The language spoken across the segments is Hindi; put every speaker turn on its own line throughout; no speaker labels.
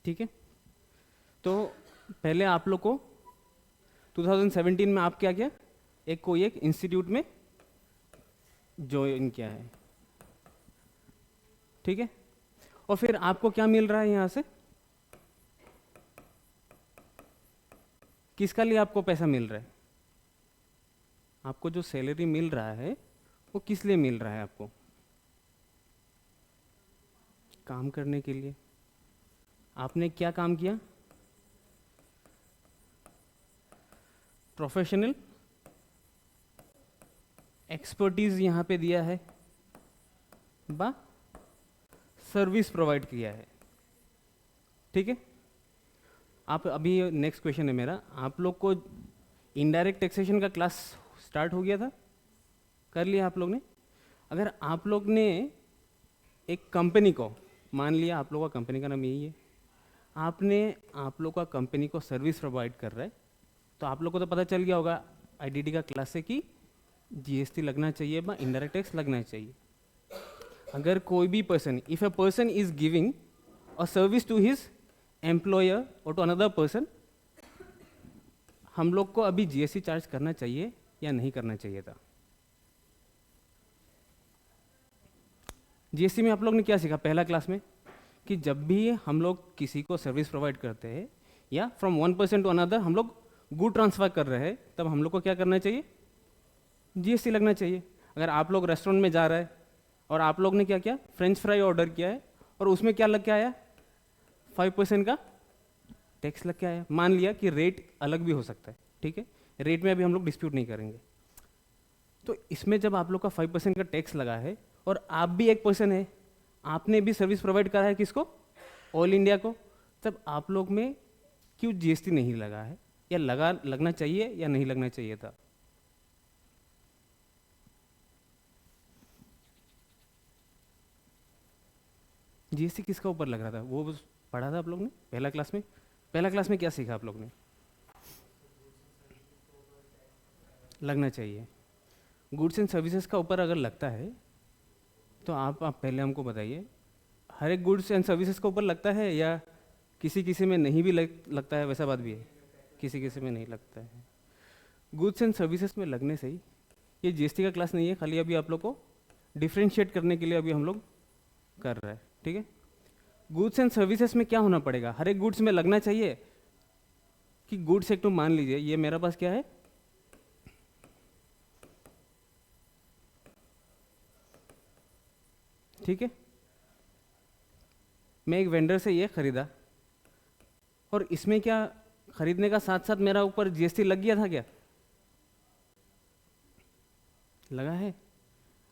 ठीक है। तो पहले आप लोग को 2017 में आप क्या किया, कोई एक इंस्टीट्यूट में ज्वाइन किया है, ठीक है। और फिर आपको क्या मिल रहा है यहाँ से, किसका लिए आपको पैसा मिल रहा है, आपको जो सैलरी मिल रहा है वो किस लिए मिल रहा है, आपको काम करने के लिए। आपने क्या काम किया, प्रोफेशनल एक्सपर्टीज यहाँ पे दिया है, बा सर्विस प्रोवाइड किया है, ठीक है। आप अभी नेक्स्ट क्वेश्चन है मेरा, आप लोग को इनडायरेक्ट टैक्सेशन का क्लास स्टार्ट हो गया था, कर लिया आप लोग ने। अगर आप लोग ने एक कंपनी को, मान लिया आप लोग का कंपनी का नाम यही है, आपने आप लोग का कंपनी को सर्विस प्रोवाइड कर रहा है, तो आप लोग को तो पता चल गया होगा आईडीटी का क्लास से कि जीएसटी लगना चाहिए बा इनडायरेक्ट टैक्स लगना चाहिए। अगर कोई भी person, if a person is giving a service to his employer और टू अनदर पर्सन, हम लोग को अभी जीएसटी चार्ज करना चाहिए या नहीं करना चाहिए था। जीएसटी में आप लोग ने क्या सीखा पहला क्लास में, कि जब भी हम लोग किसी को सर्विस प्रोवाइड करते हैं या from one person to another हम लोग गुड ट्रांसफर कर रहे हैं, तब हम लोग को क्या करना चाहिए, जीएसटी लगना चाहिए। अगर आप लोग रेस्टोरेंट में जा रहे हैं और आप लोग ने क्या किया, फ्रेंच फ्राई ऑर्डर किया है और उसमें क्या लग के आया, 5% का टैक्स लग के आया। मान लिया कि रेट अलग भी हो सकता है, ठीक है, रेट में अभी हम लोग डिस्प्यूट नहीं करेंगे। तो इसमें जब आप लोग का 5% का टैक्स लगा है और आप भी एक पर्सन है, आपने भी सर्विस प्रोवाइड करा है किसको, ऑल इंडिया को, तब आप लोग में क्यों जीएसटी नहीं लगा है, या लगना चाहिए या नहीं लगना चाहिए था। जीएसटी किसका ऊपर लग रहा था, वो पढ़ा था आप लोग ने पहला क्लास में। पहला क्लास में क्या सीखा आप लोग ने, लगना चाहिए। गुड्स एंड सर्विसेज का ऊपर अगर लगता है तो आप पहले हमको बताइए, हर एक गुड्स एंड सर्विसेज के ऊपर लगता है या किसी किसी में नहीं भी लगता है, वैसा बात भी है, किसी किसी में नहीं लगता है। गुड्स एंड सर्विसेज में लगने से ही, ये जीएसटी का क्लास नहीं है, खाली अभी आप लोग को डिफ्रेंशिएट करने के लिए अभी हम लोग कर रहे हैं, ठीक है। गुड्स एंड सर्विसेज में क्या होना पड़ेगा, हर एक गुड्स में लगना चाहिए कि गुड्स एक तो मान लीजिए ये मेरा पास क्या है, ठीक है, मैं एक वेंडर से ये खरीदा और इसमें क्या खरीदने का साथ साथ मेरा ऊपर जीएसटी लग गया था क्या, लगा है।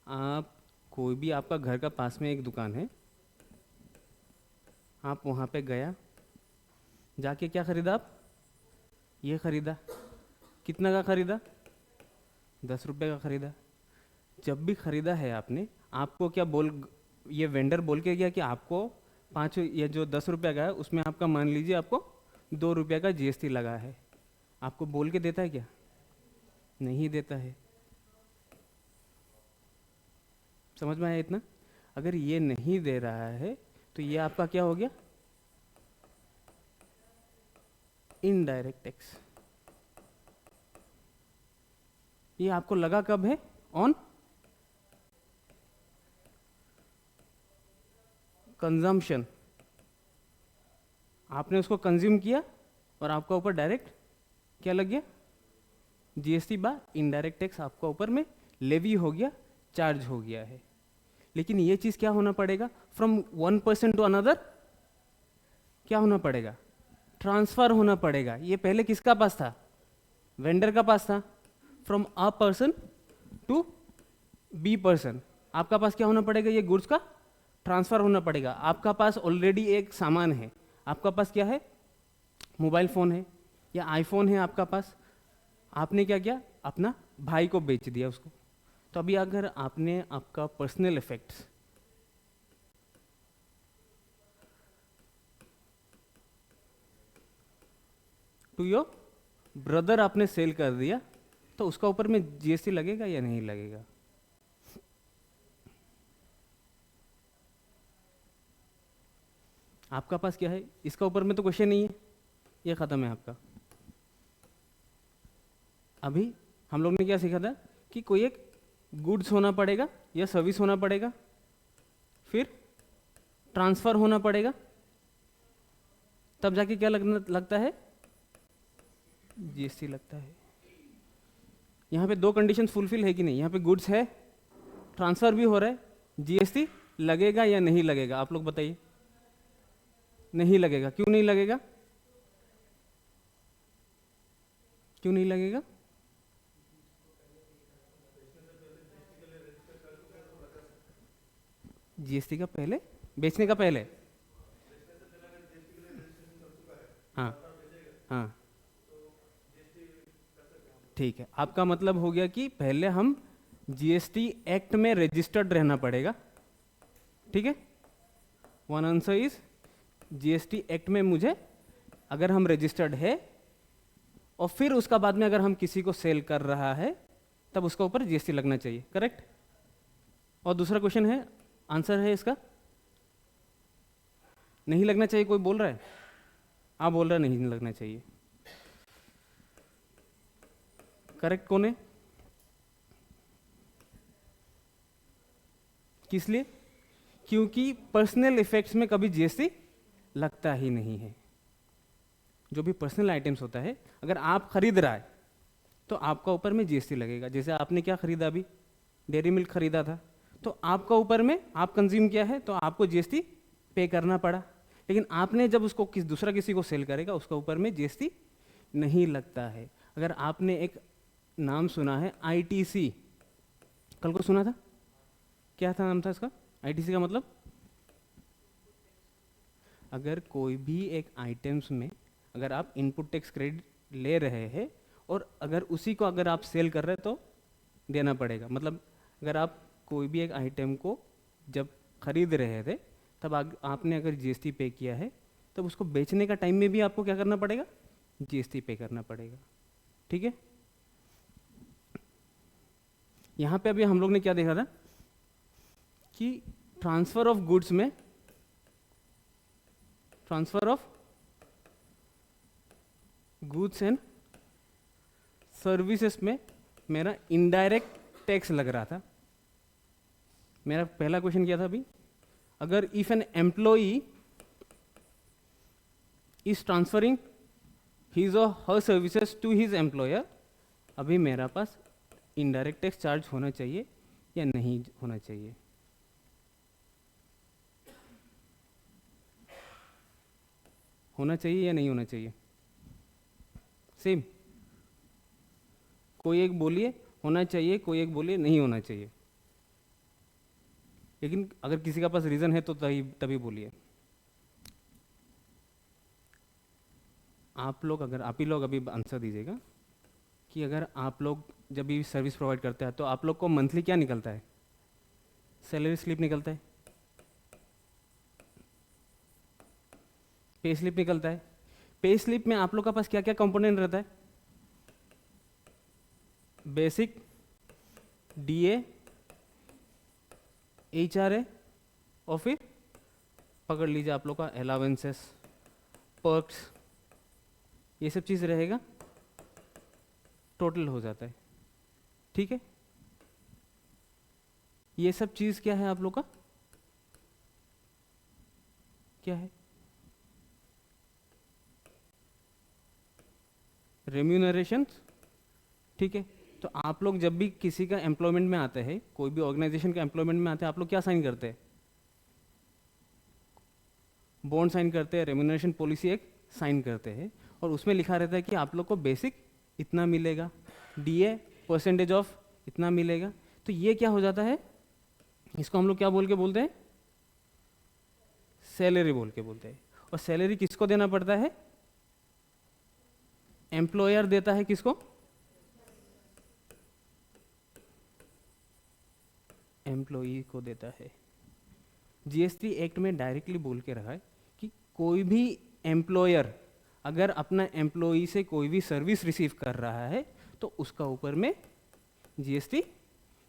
आप कोई भी, आपका घर का पास में एक दुकान है, आप वहाँ पे गया, जाके क्या खरीदा, आप ये खरीदा, कितना का खरीदा, 10 रुपये का खरीदा। जब भी खरीदा है आपने, आपको क्या ये वेंडर बोल के गया कि आपको 5, ये जो 10 रुपये का है उसमें आपका मान लीजिए आपको 2 रुपये का जीएसटी लगा है, आपको बोल के देता है क्या, नहीं देता है। समझ में आया इतना। अगर ये नहीं दे रहा है तो ये आपका क्या हो गया, इनडायरेक्ट टैक्स। ये आपको लगा कब है, ऑन कंजम्पशन, आपने उसको कंज्यूम किया और आपका ऊपर डायरेक्ट क्या लग गया, जीएसटी बा इनडायरेक्ट टैक्स आपका ऊपर में लेवी हो गया, चार्ज हो गया है। लेकिन ये चीज क्या होना पड़ेगा, from one person to another क्या होना पड़ेगा, ट्रांसफर होना पड़ेगा। ये पहले किसका पास था, वेंडर का पास था। From A person to B person, आपका पास क्या होना पड़ेगा, ये गुड्स का ट्रांसफर होना पड़ेगा। आपका पास ऑलरेडी एक सामान है, आपका पास क्या है, मोबाइल फ़ोन है या आईफोन है आपका पास, आपने क्या किया, अपना भाई को बेच दिया उसको। तो अभी अगर आपने आपका personal effects to your brother आपने सेल कर दिया, तो उसका ऊपर में जीएसटी लगेगा या नहीं लगेगा। आपका पास क्या है, इसका ऊपर में तो क्वेश्चन नहीं है, ये खत्म है आपका। अभी हम लोग ने क्या सीखा था कि कोई एक गुड्स होना पड़ेगा या सर्विस होना पड़ेगा, फिर ट्रांसफर होना पड़ेगा, तब जाके क्या लगता है, जीएसटी लगता है। यहाँ पे दो कंडीशन फुलफिल है कि नहीं, यहाँ पे गुड्स है, ट्रांसफर भी हो रहा है, जीएसटी लगेगा या नहीं लगेगा, आप लोग बताइए। नहीं लगेगा, क्यों नहीं लगेगा, क्यों नहीं लगेगा? जीएसटी का पहले, बेचने का पहले, हाँ हाँ ठीक है, आपका मतलब हो गया कि पहले हम जीएसटी एक्ट में रजिस्टर्ड रहना पड़ेगा, ठीक है। One answer is GST act में मुझे, अगर हम रजिस्टर्ड है और फिर उसका बाद में अगर हम किसी को सेल कर रहा है तब उसका ऊपर जीएसटी लगना चाहिए, करेक्ट। और दूसरा क्वेश्चन है, आंसर है इसका नहीं लगना चाहिए, कोई बोल रहा है, आप बोल रहे नहीं लगना चाहिए, करेक्ट कौन है, किस लिए? क्योंकि पर्सनल इफेक्ट्स में कभी जीएसटी लगता ही नहीं है। जो भी पर्सनल आइटम्स होता है, अगर आप खरीद रहा है तो आपका ऊपर में जीएसटी लगेगा। जैसे आपने क्या खरीदा, अभी डेयरी मिल्क खरीदा था, तो आपका ऊपर में आप कंज्यूम किया है तो आपको जीएसटी पे करना पड़ा। लेकिन आपने जब उसको दूसरा किसी को सेल करेगा उसका ऊपर में जीएसटी नहीं लगता है। अगर आपने एक नाम सुना है आईटीसी, कल को सुना था, क्या था नाम था इसका, आईटीसी का मतलब, अगर कोई भी एक आइटम्स में अगर आप इनपुट टैक्स क्रेडिट ले रहे हैं और अगर उसी को अगर आप सेल कर रहे हैं तो देना पड़ेगा। मतलब अगर आप कोई भी एक आइटम को जब खरीद रहे थे तब आपने अगर जीएसटी पे किया है तब उसको बेचने का टाइम में भी आपको क्या करना पड़ेगा, जीएसटी पे करना पड़ेगा, ठीक है। यहाँ पे अभी हम लोग ने क्या देखा था कि ट्रांसफर ऑफ गुड्स में, transfer of goods and services में मेरा इनडायरेक्ट टैक्स लग रहा था। मेरा पहला क्वेश्चन क्या था अभी, अगर if an employee is transferring his और हर सर्विसेज टू हिज एम्प्लॉयर, अभी मेरा पास इनडायरेक्ट टैक्स चार्ज होना चाहिए या नहीं होना चाहिए? होना चाहिए या नहीं होना चाहिए? सेम, कोई एक बोलिए होना चाहिए, कोई एक बोलिए नहीं होना चाहिए। लेकिन अगर किसी का पास रीजन है तो तभी बोलिए। आप लोग, अगर आप ही लोग अभी आंसर दीजिएगा कि अगर आप लोग जब भी सर्विस प्रोवाइड करते हैं तो आप लोग को मंथली क्या निकलता है, सैलरी स्लिप निकलता है, पे स्लिप निकलता है। पे स्लिप में आप लोग का पास क्या क्या कंपोनेंट रहता है, बेसिक, डीए, एचआरए और फिर पकड़ लीजिए आप लोग का अलावेंसेस, पर्क्स, ये सब चीज़ रहेगा, टोटल हो जाता है, ठीक है। ये सब चीज़ क्या है आप लोग का, क्या है, रेम्यूनरेशन, ठीक है। तो आप लोग जब भी किसी का एम्प्लॉयमेंट में आते हैं, कोई भी ऑर्गेनाइजेशन का एम्प्लॉयमेंट में आते हैं, आप लोग क्या साइन करते हैं, बॉन्ड साइन करते हैं, रेम्यूनरेशन पॉलिसी एक साइन करते हैं और उसमें लिखा रहता है कि आप लोग को बेसिक इतना मिलेगा, डीए परसेंटेज ऑफ इतना मिलेगा। तो ये क्या हो जाता है, इसको हम लोग क्या बोल के बोलते हैं, सैलरी बोल के बोलते हैं। और सैलरी किसको देना पड़ता है, एम्प्लॉयर देता है, किसको, एम्प्लॉई को देता है। जीएसटी एक्ट में डायरेक्टली बोल के रखा है कि कोई भी एम्प्लॉयर अगर अपना एम्प्लॉई से कोई भी सर्विस रिसीव कर रहा है तो उसका ऊपर में जीएसटी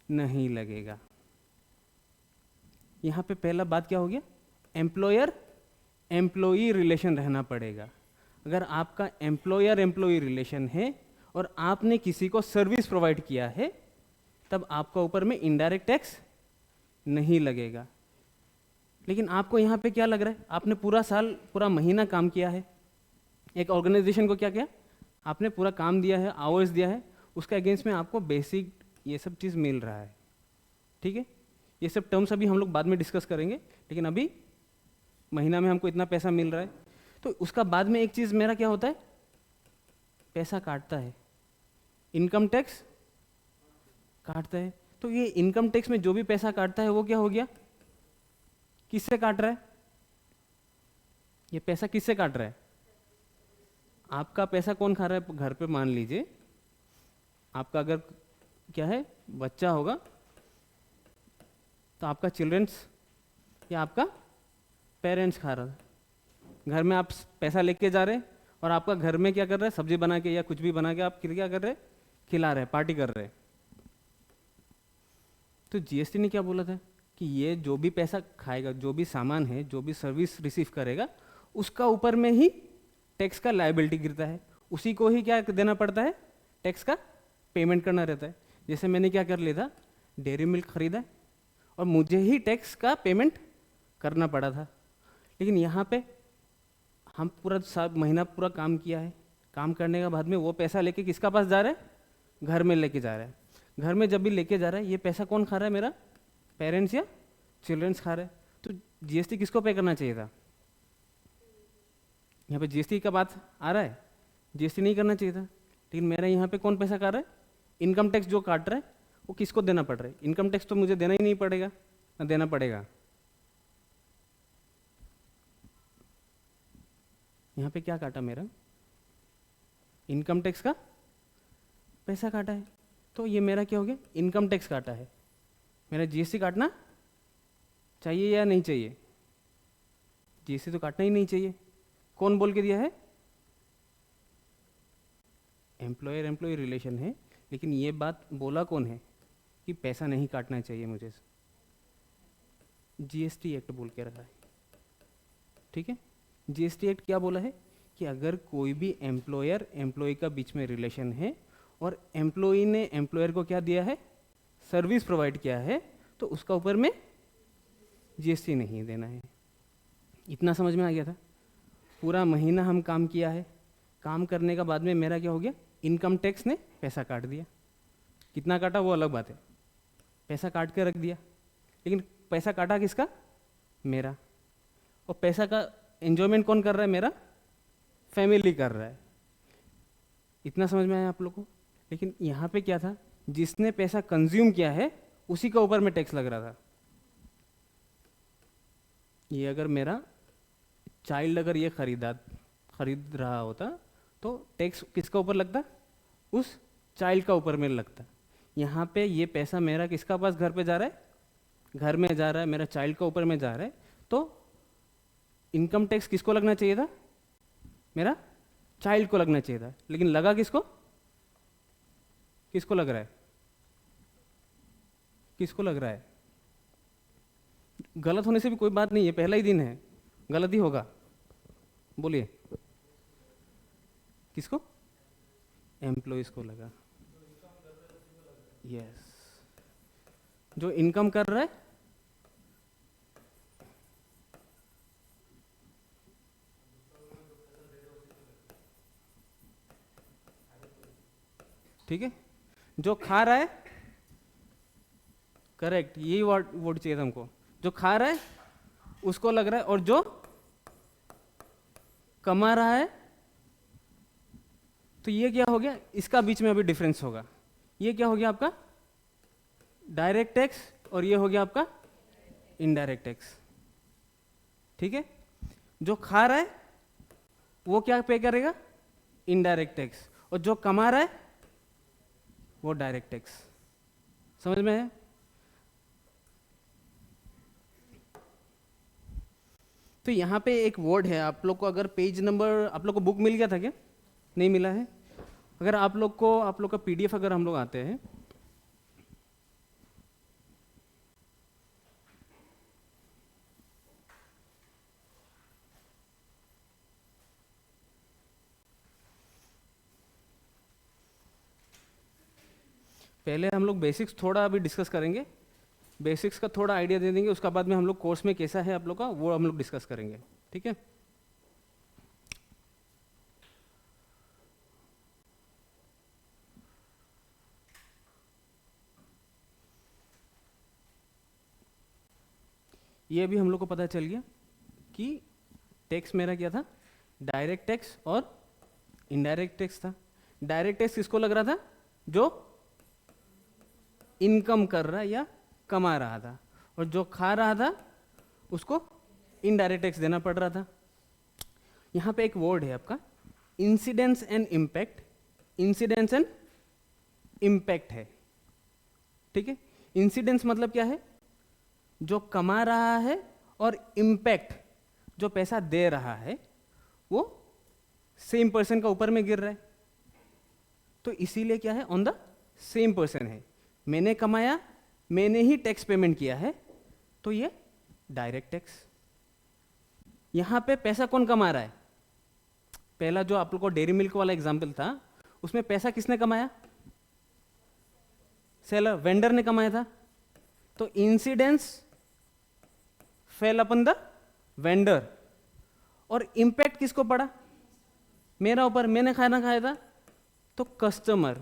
नहीं लगेगा। यहाँ पे पहला बात क्या हो गया, एम्प्लॉयर एम्प्लॉई रिलेशन रहना पड़ेगा। अगर आपका एम्प्लॉयर एम्प्लॉई रिलेशन है और आपने किसी को सर्विस प्रोवाइड किया है, तब आपका ऊपर में इनडायरेक्ट टैक्स नहीं लगेगा। लेकिन आपको यहाँ पे क्या लग रहा है, आपने पूरा साल पूरा महीना काम किया है, एक ऑर्गेनाइजेशन को क्या किया, आपने पूरा काम दिया है, आवर्स दिया है, उसका अगेंस्ट में आपको बेसिक ये सब चीज़ मिल रहा है। ठीक है, ये सब टर्म्स अभी हम लोग बाद में डिस्कस करेंगे, लेकिन अभी महीना में हमको इतना पैसा मिल रहा है। तो उसका बाद में एक चीज़ मेरा क्या होता है, पैसा काटता है, इनकम टैक्स काटता है। तो ये इनकम टैक्स में जो भी पैसा काटता है वो क्या हो गया, किससे काट रहा है, ये पैसा किससे काट रहा है, आपका पैसा कौन खा रहा है। घर पे मान लीजिए आपका अगर क्या है बच्चा होगा, तो आपका चिल्ड्रंस या आपका पेरेंट्स खा रहा है। घर में आप पैसा लेके जा रहे हैं और आपका घर में क्या कर रहा है, सब्जी बना के या कुछ भी बना के आप क्या कर रहे हैं, खिला रहे हैं, पार्टी कर रहे हैं। तो जीएसटी ने क्या बोला था कि ये जो भी पैसा खाएगा, जो भी सामान है, जो भी सर्विस रिसीव करेगा, उसका ऊपर में ही टैक्स का लायबिलिटी गिरता है, उसी को ही क्या देना पड़ता है, टैक्स का पेमेंट करना रहता है। जैसे मैंने क्या कर लिया था, डेयरी मिल्क खरीदा और मुझे ही टैक्स का पेमेंट करना पड़ा था। लेकिन यहाँ पे हम पूरा महीना पूरा काम किया है, काम करने के बाद में वो पैसा लेके किसका पास जा रहा है, घर में लेके जा रहा है। घर में जब भी लेके जा रहा है, ये पैसा कौन खा रहा है, मेरा पेरेंट्स या चिल्ड्रंस खा रहे हैं। तो जीएसटी किसको पे करना चाहिए था, यहाँ पे जीएसटी का बात आ रहा है, जीएसटी नहीं करना चाहिए था। लेकिन मेरा यहाँ पे कौन पैसा काट रहा है, इनकम टैक्स जो काट रहा है वो किसको देना पड़ रहा है, इनकम टैक्स तो मुझे देना ही नहीं पड़ेगा, ना देना पड़ेगा। यहाँ पे क्या काटा, मेरा इनकम टैक्स का पैसा काटा है। तो ये मेरा क्या हो गया, इनकम टैक्स काटा है। मेरा जीएसटी काटना चाहिए या नहीं चाहिए, जीएसटी तो काटना ही नहीं चाहिए। कौन बोल के दिया है, एम्प्लॉयर एम्प्लॉय रिलेशन है, लेकिन ये बात बोला कौन है कि पैसा नहीं काटना चाहिए मुझे, जीएसटी एक्ट बोल के रखा है। ठीक है, जीएसटी एक्ट क्या बोला है कि अगर कोई भी एम्प्लॉयर एम्प्लॉय का बीच में रिलेशन है और एम्प्लॉय ने एम्प्लॉयर को क्या दिया है, सर्विस प्रोवाइड किया है, तो उसका ऊपर में जीएसटी नहीं देना है। इतना समझ में आ गया था। पूरा महीना हम काम किया है, काम करने का बाद में मेरा क्या हो गया, इनकम टैक्स ने पैसा काट दिया। कितना काटा वो अलग बात है, पैसा काट के रख दिया। लेकिन पैसा काटा किसका, मेरा। और पैसा का एंजॉयमेंट कौन कर रहा है, मेरा फैमिली कर रहा है। इतना समझ में आया आप लोग को। लेकिन यहाँ पे क्या था, जिसने पैसा कंज्यूम किया है उसी के ऊपर में टैक्स लग रहा था। ये अगर मेरा चाइल्ड अगर ये खरीद रहा होता तो टैक्स किसका ऊपर लगता, उस चाइल्ड का ऊपर में लगता। यहाँ पे ये पैसा मेरा किसका पास घर पे जा रहा है, घर में जा रहा है, मेरा चाइल्ड का ऊपर में जा रहा है। तो इनकम टैक्स किसको लगना चाहिए था, मेरा चाइल्ड को लगना चाहिए था। लेकिन लगा किसको, किसको लग रहा है, किसको लग रहा है। गलत होने से भी कोई बात नहीं है, पहला ही दिन है, गलत ही होगा। बोलिए, किसको, एम्प्लॉइज को लगा। यस, जो इनकम कर रहा है, ठीक है, जो खा रहा है, करेक्ट, यही वर्ड चाहिए था हमको। जो खा रहा है उसको लग रहा है, और जो कमा रहा है, तो ये क्या हो गया, इसका बीच में अभी डिफरेंस होगा। ये क्या हो गया आपका डायरेक्ट टैक्स, और ये हो गया आपका इनडायरेक्ट टैक्स। ठीक है, जो खा रहा है वो क्या पे करेगा, इनडायरेक्ट टैक्स, और जो कमा रहा है वो डायरेक्ट टैक्स। समझ में है। तो यहाँ पे एक वर्ड है, आप लोग को अगर पेज नंबर, आप लोग को बुक मिल गया था क्या, नहीं मिला है। अगर आप लोग का पीडीएफ अगर हम लोग आते हैं, पहले हम लोग बेसिक्स थोड़ा अभी डिस्कस करेंगे, बेसिक्स का थोड़ा आइडिया दे देंगे, उसका बाद में हम लोग कोर्स में कैसा है आप लोग का वो हम लोग डिस्कस करेंगे, ठीक है। ये भी हम लोग को पता चल गया कि टैक्स मेरा क्या था, डायरेक्ट टैक्स और इनडायरेक्ट टैक्स था। डायरेक्ट टैक्स किसको लग रहा था, जो इनकम कर रहा या कमा रहा था, और जो खा रहा था उसको इनडायरेक्ट टैक्स देना पड़ रहा था। यहाँ पे एक वर्ड है आपका incidence and impact, incidence and impact है, ठीक है। इंसिडेंस मतलब क्या है, जो कमा रहा है, और इम्पैक्ट जो पैसा दे रहा है वो सेम पर्सन का ऊपर में गिर रहा है, तो इसीलिए क्या है, ऑन द सेम पर्सन है। मैंने कमाया, मैंने ही टैक्स पेमेंट किया है, तो ये डायरेक्ट टैक्स। यहां पे पैसा कौन कमा रहा है, पहला जो आप लोग को डेयरी मिल्क वाला एग्जांपल था उसमें पैसा किसने कमाया, सेलर, वेंडर ने कमाया था, तो incidence fail upon the vendor, और इंपैक्ट किसको पड़ा, मेरा ऊपर, मैंने खाना खाया था, तो कस्टमर।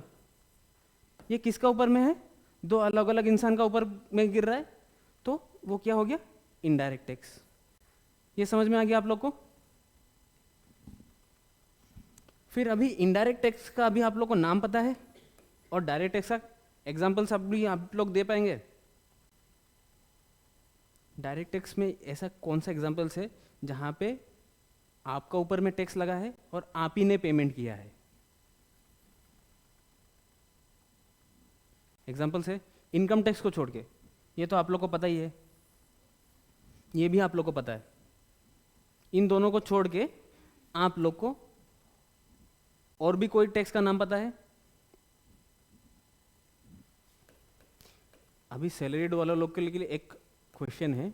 ये किसका ऊपर में है, दो अलग अलग इंसान का ऊपर में गिर रहा है, तो वो क्या हो गया, इनडायरेक्ट टैक्स। ये समझ में आ गया आप लोग को। फिर अभी इनडायरेक्ट टैक्स का अभी आप लोग को नाम पता है, और डायरेक्ट टैक्स का एग्जाम्पल्स अभी आप लोग दे पाएंगे। डायरेक्ट टैक्स में ऐसा कौन सा एग्जाम्पल्स है जहां पे आपका ऊपर में टैक्स लगा है और आप ही ने पेमेंट किया है। एग्जाम्पल्स है इनकम टैक्स को छोड़ के, ये तो आप लोग को पता ही है, ये भी आप लोग को पता है। इन दोनों को छोड़ के आप लोग को और भी कोई टैक्स का नाम पता है। अभी सैलरीड वाला लोग के लिए एक क्वेश्चन है,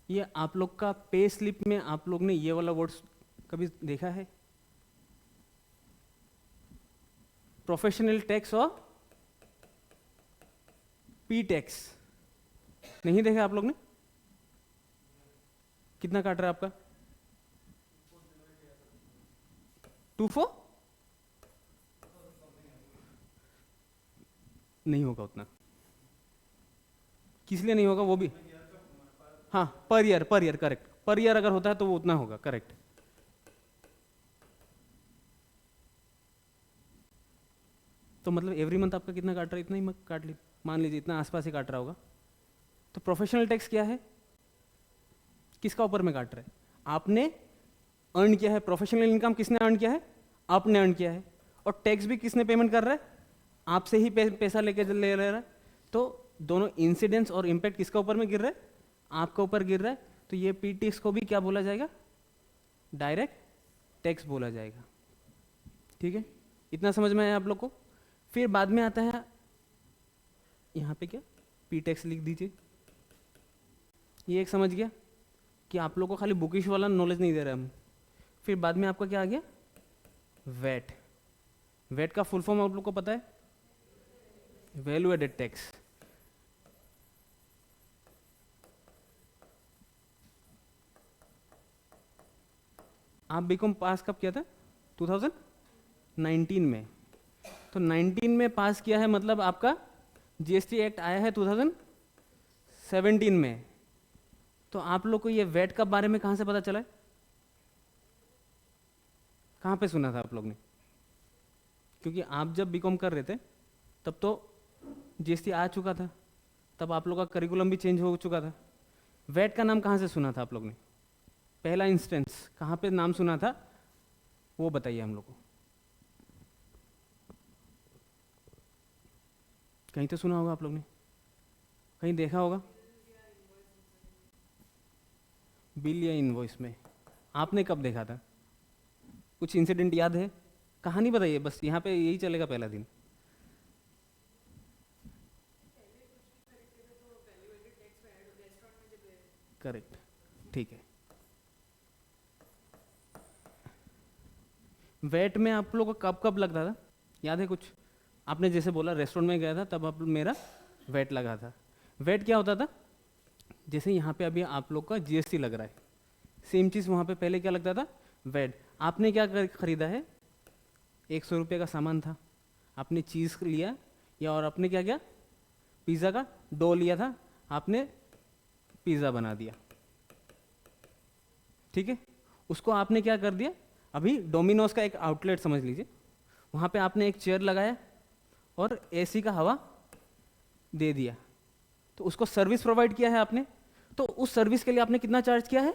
ये आप लोग का पे स्लिप में आप लोग ने ये वाला वर्ड्स कभी देखा है, प्रोफेशनल टैक्स और पी टैक्स, नहीं देखा आप लोग ने। कितना काट रहा है आपका, 24 नहीं होगा उतना, किस लिए नहीं होगा वो भी, हाँ per year, per year correct, per year अगर होता है तो वो उतना होगा, करेक्ट। तो मतलब एवरी मंथ आपका कितना काट रहा है, इतना ही काट ली, मान लीजिए इतना आसपास ही काट रहा होगा। तो प्रोफेशनल टैक्स क्या है, किसका ऊपर में काट रहा है, आपने अर्न किया है, प्रोफेशनल इनकम किसने अर्न किया है, आपने अर्न किया है, और टैक्स भी किसने पेमेंट कर रहा है, आपसे ही पैसा लेके ले रहा है। तो दोनों इंसिडेंस और इम्पैक्ट किसका ऊपर में गिर रहा है, आपका ऊपर गिर रहा है, तो ये पी टैक्स को भी क्या बोला जाएगा, डायरेक्ट टैक्स बोला जाएगा, ठीक है। इतना समझ में आया आप लोग को। फिर बाद में आता है यहाँ पे क्या, पी टैक्स लिख दीजिए। ये एक समझ गया कि आप लोग को खाली बुकिश वाला नॉलेज नहीं दे रहे हम। फिर बाद में आपका क्या आ गया, वैट। वैट का फुल फॉर्म आप लोग को पता है, वैल्यू एडेड टैक्स। आप बीकॉम पास कब किया था, 2019 में, तो 19 में पास किया है, मतलब आपका जीएसटी एक्ट आया है 2017 में। तो आप लोग को ये वैट का बारे में कहाँ से पता चला है, कहाँ पे सुना था आप लोग ने, क्योंकि आप जब बीकॉम कर रहे थे तब तो जीएसटी आ चुका था, तब आप लोग का करिकुलम भी चेंज हो चुका था। वैट का नाम कहाँ से सुना था आप लोग ने, पहला इंस्टेंस कहाँ पे नाम सुना था वो बताइए हम लोग को। कहीं तो सुना होगा आप लोग ने, कहीं देखा होगा, बिल या इनवॉइस में। आपने कब देखा था, कुछ इंसिडेंट याद है, कहानी बताइए बस, यहाँ पे यही चलेगा पहला दिन। करेक्ट, ठीक है। वैट में आप लोग को कब कब लगता था, याद है कुछ, आपने जैसे बोला रेस्टोरेंट में गया था तब आप मेरा वेट लगा था। वेट क्या होता था, जैसे यहाँ पे अभी आप लोग का जीएसटी लग रहा है, सेम चीज़ वहाँ पे पहले क्या लगता था, वेट। आपने क्या खरीदा है, 100 रुपये का सामान था, आपने चीज़ लिया या और आपने क्या किया, पिज़्ज़ा का डो लिया था, आपने पिज़्ज़ा बना दिया, ठीक है। उसको आपने क्या कर दिया, अभी डोमिनोज का एक आउटलेट समझ लीजिए, वहाँ पे आपने एक चेयर लगाया और एसी का हवा दे दिया, तो उसको सर्विस प्रोवाइड किया है आपने। तो उस सर्विस के लिए आपने कितना चार्ज किया है,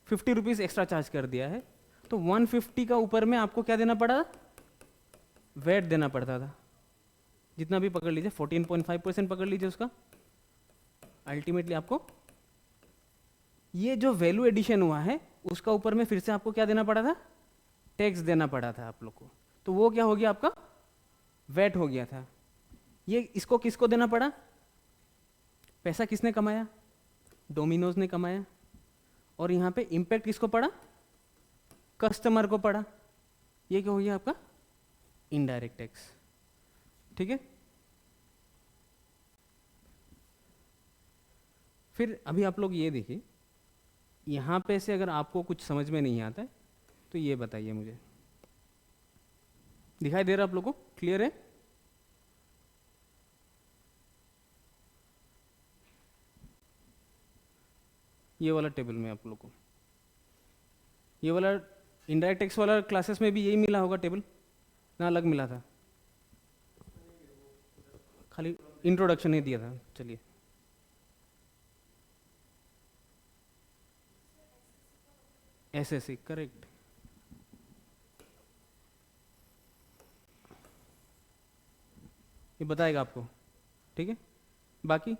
50 रुपीज़ एक्स्ट्रा चार्ज कर दिया है। तो 150 का ऊपर में आपको क्या देना पड़ा, वेट देना पड़ता था, जितना भी पकड़ लीजिए 14.5% पकड़ लीजिए उसका। अल्टीमेटली आपको ये जो वैल्यू एडिशन हुआ है उसका ऊपर में फिर से आपको क्या देना पड़ा था, टैक्स देना पड़ा था आप लोग को। तो वो क्या हो गया, आपका वेट हो गया था। ये इसको किसको देना पड़ा, पैसा किसने कमाया, डोमिनोज ने कमाया, और यहाँ पे इम्पैक्ट किसको पड़ा, कस्टमर को पड़ा। ये क्या हो गया आपका इनडायरेक्ट टैक्स, ठीक है। फिर अभी आप लोग ये देखिए, यहाँ पे से अगर आपको कुछ समझ में नहीं आता है तो ये बताइए मुझे, दिखाई दे रहा आप लोग को, क्लियर है। ये वाला टेबल में आप लोग को, ये वाला इनडायरेक्ट टैक्स वाला क्लासेस में भी यही मिला होगा टेबल ना, अलग मिला था, खाली इंट्रोडक्शन ही दिया था। चलिए, एसएससी करेक्ट, ये बताएगा आपको, ठीक है। बाकी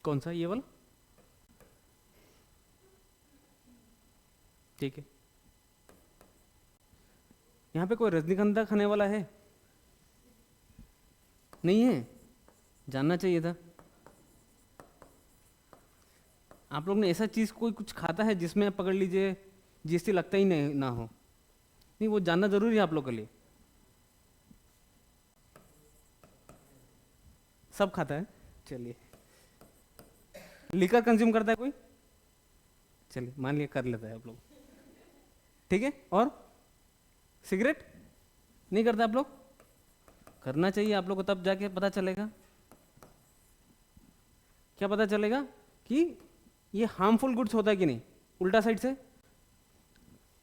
कौन सा, ये वाला, ठीक है। यहाँ पे कोई रजनीगंधा खाने वाला है, नहीं है, जानना चाहिए था। आप लोग ने ऐसा चीज़ कोई कुछ खाता है जिसमें पकड़ लीजिए जीएसटी लगता ही नहीं ना हो, नहीं, वो जानना जरूरी है आप लोग के लिए। सब खाता है, चलिए। लिकर कंज्यूम करता है कोई, चलिए मान लिया कर लेता है आप लोग, ठीक है। और सिगरेट नहीं करता आप लोग, करना चाहिए आप लोग को, तब जाके पता चलेगा, क्या पता चलेगा कि ये हार्मफुल गुड्स होता है कि नहीं। उल्टा साइड से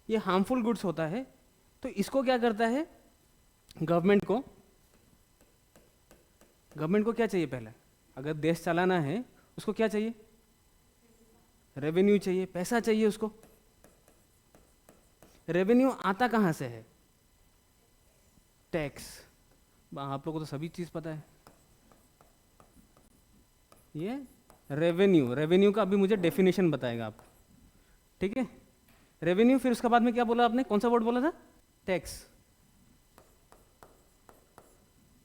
ये हार्मफुल गुड्स होता है, तो इसको क्या करता है गवर्नमेंट को, गवर्नमेंट को क्या चाहिए पहले, अगर देश चलाना है उसको क्या चाहिए, रेवेन्यू चाहिए, पैसा चाहिए उसको। रेवेन्यू आता कहाँ से है, टैक्स। आप लोगों को तो सभी चीज़ पता है। ये रेवेन्यू, रेवेन्यू का अभी मुझे डेफिनेशन बताएगा आप, ठीक है। रेवेन्यू, फिर उसके बाद में क्या बोला आपने, कौन सा वर्ड बोला था, टैक्स।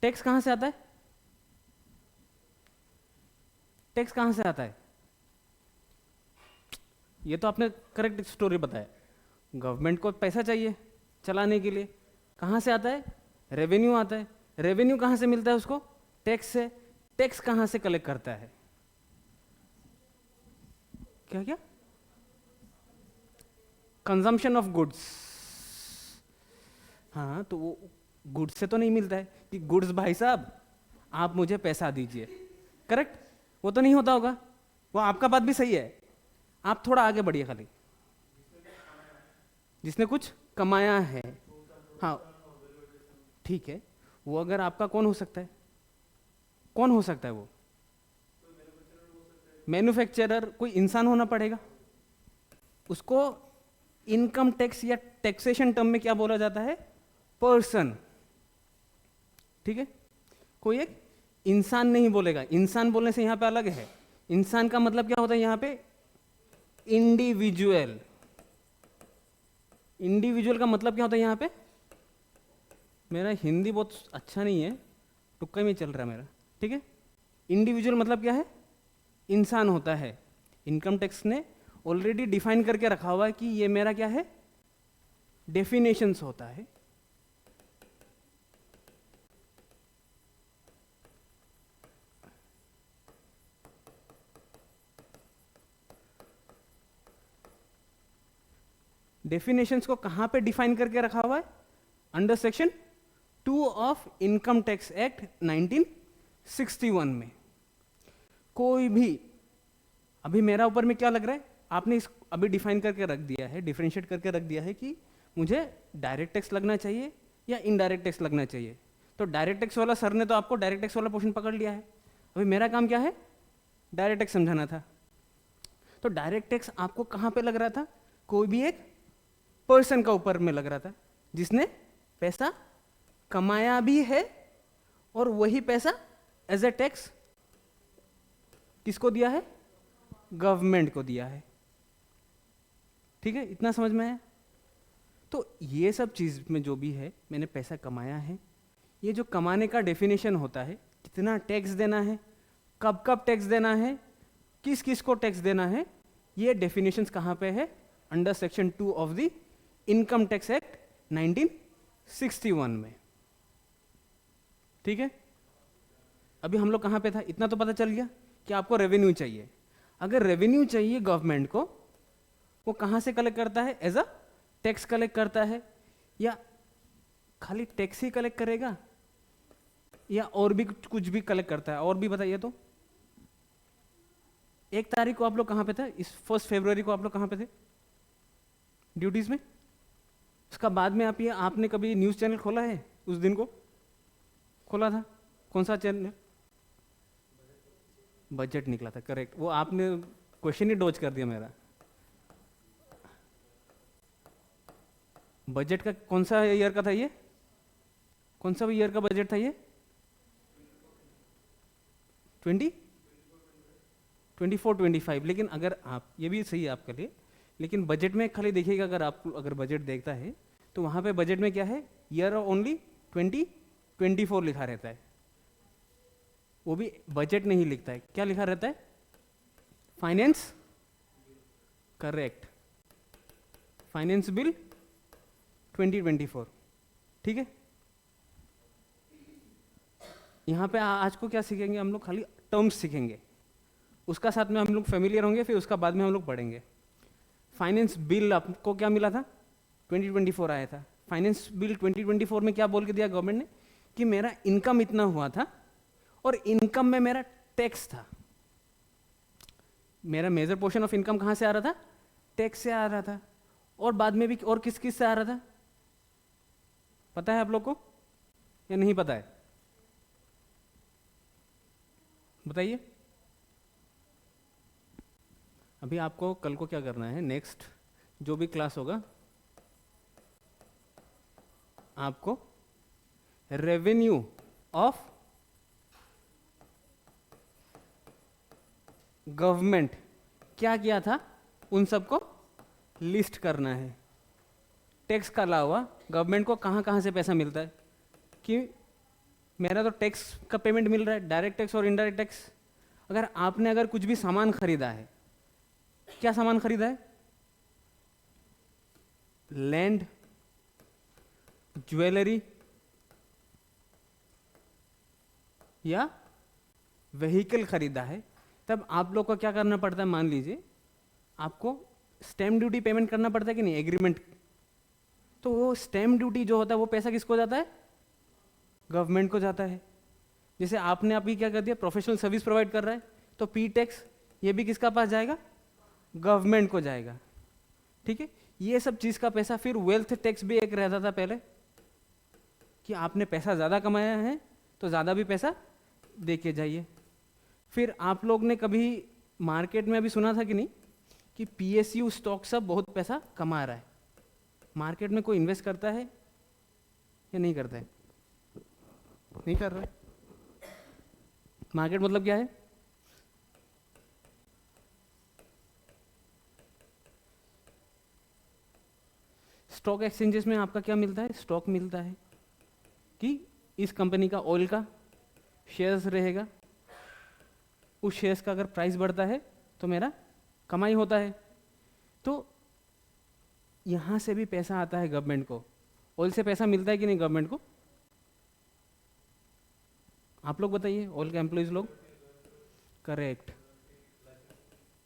टैक्स कहाँ से आता है, टैक्स कहाँ से आता है, ये तो आपने करेक्ट स्टोरी बताया, गवर्नमेंट को पैसा चाहिए चलाने के लिए, कहाँ से आता है, रेवेन्यू आता है। रेवेन्यू कहाँ से मिलता है उसको, टैक्स से। टैक्स कहाँ से कलेक्ट करता है, क्या क्या, कंजम्पशन ऑफ गुड्स। हाँ, तो वो गुड्स से तो नहीं मिलता है कि गुड्स भाई साहब आप मुझे पैसा दीजिए, करेक्ट, वो तो नहीं होता होगा। वो आपका बात भी सही है, आप थोड़ा आगे बढ़िए खाली, जिसने कुछ कमाया है। हाँ ठीक है, वो अगर आपका कौन हो सकता है, कौन हो सकता है वो? मैन्युफैक्चरर, कोई इंसान होना पड़ेगा। उसको इनकम टैक्स या टैक्सेशन टर्म में क्या बोला जाता है? पर्सन। ठीक है, कोई एक इंसान नहीं बोलेगा। इंसान बोलने से यहां पे अलग है। इंसान का मतलब क्या होता है यहां पे? इंडिविजुअल। इंडिविजुअल का मतलब क्या होता है यहां पे? मेरा हिंदी बहुत अच्छा नहीं है, तुक्का में चल रहा है मेरा। ठीक है, इंडिविजुअल मतलब क्या है? इंसान होता है। इनकम टैक्स ने ऑलरेडी डिफाइन करके रखा हुआ है कि ये मेरा क्या है? डेफिनेशंस होता है। डेफिनेशंस को कहां पे डिफाइन करके रखा हुआ है? Under section 2 of income tax act 1961 में। कोई भी, अभी मेरा ऊपर में क्या लग रहा है, आपने इस अभी डिफाइन करके रख दिया है, डिफरेंशिएट करके रख दिया है कि मुझे डायरेक्ट टैक्स लगना चाहिए या इनडायरेक्ट टैक्स लगना चाहिए। तो डायरेक्ट टैक्स वाला सर ने तो आपको डायरेक्ट टैक्स वाला पोर्शन पकड़ लिया है। अभी मेरा काम क्या है? डायरेक्ट टैक्स समझाना था। तो डायरेक्ट टैक्स आपको कहां पे लग रहा था? कोई भी एक पर्सन का ऊपर में लग रहा था जिसने पैसा कमाया भी है और वही पैसा एज ए टैक्स किसको दिया है? गवर्नमेंट को दिया है। ठीक है, इतना समझ में आया? तो ये सब चीज में जो भी है, मैंने पैसा कमाया है, ये जो कमाने का डेफिनेशन होता है, कितना टैक्स देना है, कब कब टैक्स देना है, किस किस को टैक्स देना है, ये डेफिनेशंस कहां पे है? Under section 2 of the income tax act 1961 में। ठीक है, अभी हम लोग कहां पे था? इतना तो पता चल गया कि आपको रेवेन्यू चाहिए। अगर रेवेन्यू चाहिए गवर्नमेंट को, वो कहां से कलेक्ट करता है? एज अ टैक्स कलेक्ट करता है, या खाली टैक्स ही कलेक्ट करेगा, या और भी कुछ भी कलेक्ट करता है? और भी बताइए तो। 1 तारीख को आप लोग कहां पे थे? इस 1 फरवरी को आप लोग कहां पे थे? ड्यूटीज में। उसका बाद में आपने कभी न्यूज चैनल खोला है? उस दिन को खोला था? कौन सा चैनल? बजट निकला था, करेक्ट। वो आपने क्वेश्चन ही डॉज कर दिया मेरा। बजट का कौन सा ईयर का था ये? कौन सा ईयर का बजट था ये? 24-25। लेकिन अगर आप, ये भी सही है आपके लिए, लेकिन बजट में खाली देखिएगा, अगर आप अगर बजट देखता है तो वहां पे बजट में क्या है? ईयर ओनली 2024 लिखा रहता है। वो भी बजट नहीं लिखता है, क्या लिखा रहता है? Finance, correct, finance bill 2024। ठीक है, यहां पे आज को क्या सीखेंगे हम लोग? खाली टर्म्स सीखेंगे, उसका साथ में हम लोग फेमिलियर होंगे, फिर उसका बाद में हम लोग पढ़ेंगे। फाइनेंस बिल आपको क्या मिला था? 2024 आया था। फाइनेंस बिल 2024 में क्या बोल के दिया गवर्नमेंट ने? कि मेरा इनकम इतना हुआ था और इनकम में मेरा टैक्स था। मेरा मेजर पोर्शन ऑफ इनकम कहां से आ रहा था? टैक्स से आ रहा था। और बाद में भी और किस किस से आ रहा था? पता है आप लोग को या नहीं पता है? बताइए। अभी आपको कल को क्या करना है? नेक्स्ट जो भी क्लास होगा, आपको रेवेन्यू ऑफ गवर्नमेंट क्या किया था उन सबको लिस्ट करना है। टैक्स का अलावा गवर्नमेंट को कहां कहां से पैसा मिलता है? कि मेरा तो टैक्स का पेमेंट मिल रहा है, डायरेक्ट टैक्स और इनडायरेक्ट टैक्स। अगर आपने अगर कुछ भी सामान खरीदा है, क्या सामान खरीदा है? लैंड, ज्वेलरी या व्हीकल खरीदा है, तब आप लोग को क्या करना पड़ता है? मान लीजिए आपको स्टैम्प ड्यूटी पेमेंट करना पड़ता है कि नहीं? एग्रीमेंट। तो वो स्टैम्प ड्यूटी जो होता है वो पैसा किसको जाता है? गवर्नमेंट को जाता है। जैसे आपने अभी क्या कर दिया? प्रोफेशनल सर्विस प्रोवाइड कर रहा है, तो पी टैक्स ये भी किसका पास जाएगा? गवर्नमेंट को जाएगा। ठीक है, ये सब चीज़ का पैसा, फिर वेल्थ टैक्स भी एक रहता था पहले कि आपने पैसा ज़्यादा कमाया है तो ज़्यादा भी पैसा दे के जाइए। फिर आप लोग ने कभी मार्केट में अभी सुना था कि नहीं कि पीएसयू स्टॉक सब बहुत पैसा कमा रहा है। मार्केट में कोई इन्वेस्ट करता है या नहीं करता है? नहीं कर रहा है। मार्केट मतलब क्या है? स्टॉक एक्सचेंजेस में आपका क्या मिलता है? स्टॉक मिलता है कि इस कंपनी का ऑयल का शेयर्स रहेगा, उस शेयर्स का अगर प्राइस बढ़ता है तो मेरा कमाई होता है। तो यहाँ से भी पैसा आता है गवर्नमेंट को। ऑयल से पैसा मिलता है कि नहीं गवर्नमेंट को? आप लोग बताइए, ऑयल के एम्प्लॉइज लोग। Correct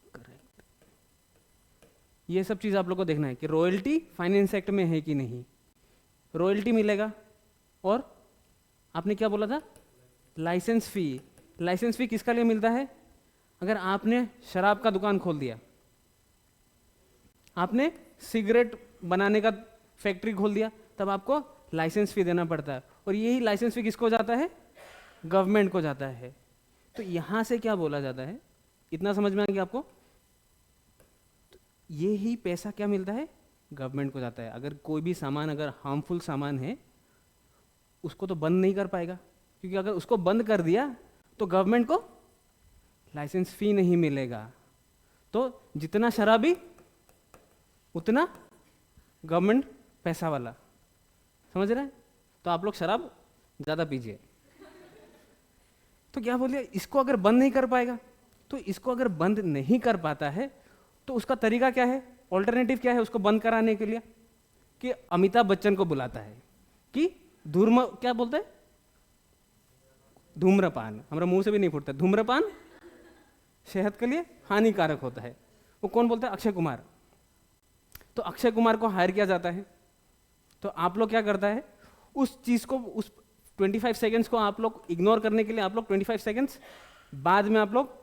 correct. ये सब चीज़ आप लोग को देखना है कि रॉयल्टी फाइनेंस एक्ट में है कि नहीं। रॉयल्टी मिलेगा, और आपने क्या बोला था? लाइसेंस फी। लाइसेंस फी किसका लिए मिलता है? अगर आपने शराब का दुकान खोल दिया, आपने सिगरेट बनाने का फैक्ट्री खोल दिया, तब आपको लाइसेंस फी देना पड़ता है, और यही लाइसेंस फी किसको जाता है? गवर्नमेंट को जाता है। तो यहां से क्या बोला जाता है, इतना समझ में आ गया आपको? तो ये ही पैसा क्या मिलता है? गवर्नमेंट को जाता है। अगर कोई भी सामान अगर हार्मफुल सामान है, उसको तो बंद नहीं कर पाएगा, क्योंकि अगर उसको बंद कर दिया तो गवर्नमेंट को लाइसेंस फी नहीं मिलेगा। तो जितना शराबी उतना गवर्नमेंट पैसा वाला। समझ रहे हैं? तो आप लोग शराब ज़्यादा पीजिए। तो क्या बोलिए, इसको अगर बंद नहीं कर पाएगा, तो इसको अगर बंद नहीं कर पाता है तो उसका तरीका क्या है? ऑल्टरनेटिव क्या है उसको बंद कराने के लिए? कि अमिताभ बच्चन को बुलाता है कि क्या बोलते हैं? धूम्रपान। हमारा मुंह से भी नहीं फूटता। धूम्रपान सेहत के लिए हानिकारक होता है। वो कौन बोलता है? अक्षय कुमार। तो अक्षय कुमार को हायर किया जाता है। तो आप लोग क्या करता है, उस चीज़ को, उस 25 सेकेंड्स को आप लोग इग्नोर करने के लिए आप लोग 25 सेकेंड्स बाद में आप लोग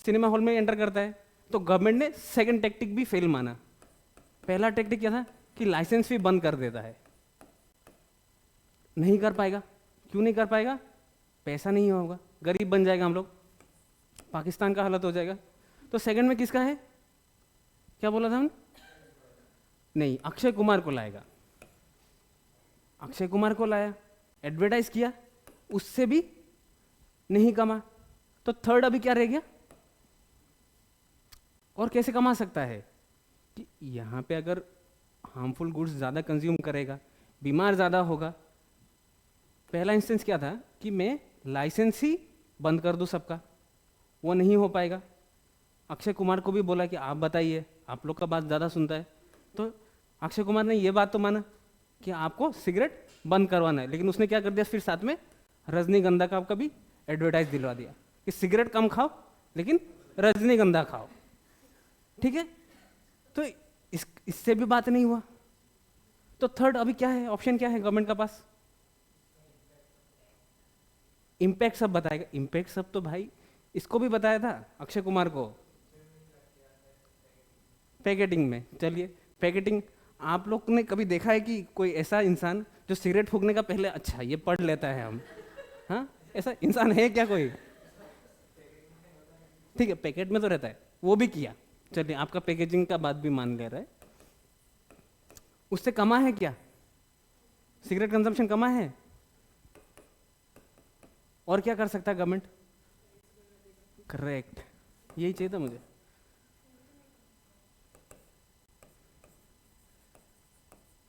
सिनेमा हॉल में एंटर करता है। तो गवर्नमेंट ने सेकंड टेक्टिक भी फेल माना। पहला टेक्टिक क्या था? कि लाइसेंस फी बंद कर देता है। नहीं कर पाएगा। क्यों नहीं कर पाएगा? पैसा नहीं होगा, गरीब बन जाएगा हम लोग, पाकिस्तान का हालत हो जाएगा। तो सेकंड में किसका है? क्या बोला था हमने? नहीं, अक्षय कुमार को लाएगा। अक्षय कुमार को लाया, एडवर्टाइज किया, उससे भी नहीं कमा। तो थर्ड अभी क्या रह गया? और कैसे कमा सकता है? कि यहां पे अगर हार्मफुल गुड्स ज़्यादा कंज्यूम करेगा, बीमार ज़्यादा होगा। पहला इंस्टेंस क्या था कि मैं लाइसेंस ही बंद कर दूं सबका, वो नहीं हो पाएगा। अक्षय कुमार को भी बोला कि आप बताइए, आप लोग का बात ज़्यादा सुनता है। तो अक्षय कुमार ने ये बात तो माना कि आपको सिगरेट बंद करवाना है, लेकिन उसने क्या कर दिया फिर साथ में रजनीगंधा का भी एडवर्टाइज दिलवा दिया कि सिगरेट कम खाओ लेकिन रजनीगंधा खाओ। ठीक है? तो इससे भी बात नहीं हुआ। तो थर्ड अभी क्या है, ऑप्शन क्या है गवर्नमेंट का पास? इम्पैक्ट सब बताएगा। इम्पैक्ट सब तो भाई इसको भी बताया था अक्षय कुमार को, पैकेटिंग में। चलिए, पैकेटिंग आप लोग ने कभी देखा है कि कोई ऐसा इंसान जो सिगरेट फूकने का पहले अच्छा ये पढ़ लेता है हम? हाँ, ऐसा इंसान है क्या कोई? ठीक है, पैकेट में तो रहता है, वो भी किया। चलिए, आपका पैकेजिंग का बात भी मान ले रहा है। उससे कमा है क्या? सिगरेट कंजम्पशन कमा है? और क्या कर सकता है गवर्नमेंट? करेक्ट, यही चाहिए था मुझे।